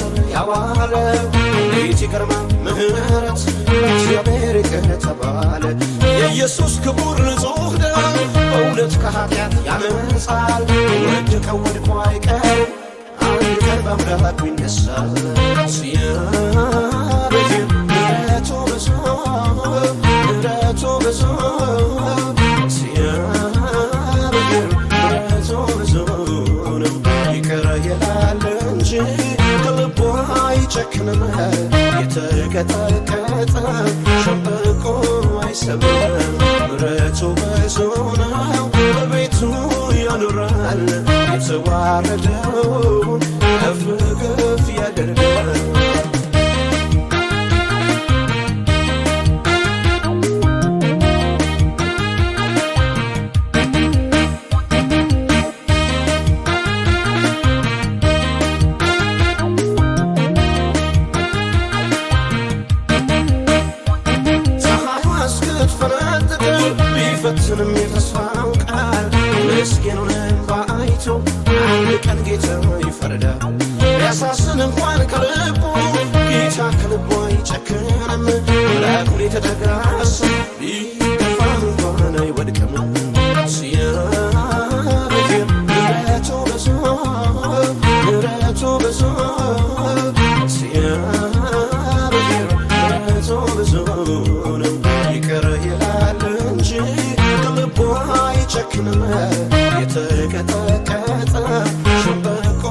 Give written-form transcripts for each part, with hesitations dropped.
ስር ያዋለ እንዴት ይገርማል ምህረት እግዚአብሔር ይቅር ተባለ። የኢየሱስ ክቡር ንጹሕ ደም በእውነት ከኃጢአት ያነጻል። ወድቀው ወድቆ አይቀርም አንድ ቀን በአምላኩ ይነሳል። ሲያበጅር ምሕረቱ ብዙ ምሕረቱ ብዙ ሲያበጅር ምሕረቱ ብዙ ነው። ይቅር ይላል እንጂ ከልቡ አይጨክንም። የተቀጠቀጠ ሸምበቆ አይሰብርም። ምሕረቱ ብዙ ነው በቤቱ ያኖራል። የተዋረደውን ከፍ ከፍ ያደርጋል። ቢፈትንም የተስፋው ቃል ምስኪኑንም በአይቶ አንድ ቀን ጌታ ይፈርዳል። ቢያሳዝን እንኳን ከልቡ ጌታ ከልቡ አይጨክንም። መላኩን የተጠጋ ሰው ቢገፋም እንኳን አይወድቅም። ሲያበጅር ምሕረቱ ብዙ ምሕረቱ ብዙ ሲያበጅር ምሕረቱ ብዙ ነው። ይቅር ይላል እንጂ ከልቡ አይጨክንም። የተቀጠቀጠ ሸምበቆ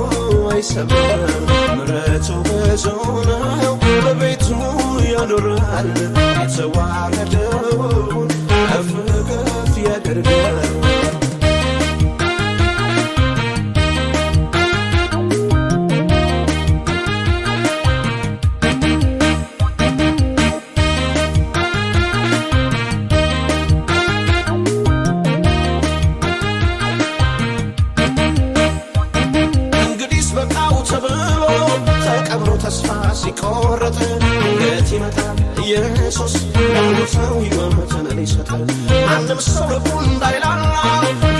አይሰብርም። ምሕረቱ ብዙ ነው በቤቱ ያኖራል። የተዋረደውን ከፍ ከፍ ያደርጋል። ተስፋ ሲቆረጥ ድንገት ይመጣል ኢየሱስ ለሞተው ሕይወትን ሊሰጥ። ማንም ሰው ልቡ እንዳይላላ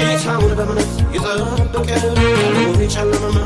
ጌታውን በእምነት ይጠብቅ። ቀኑን የጨለመ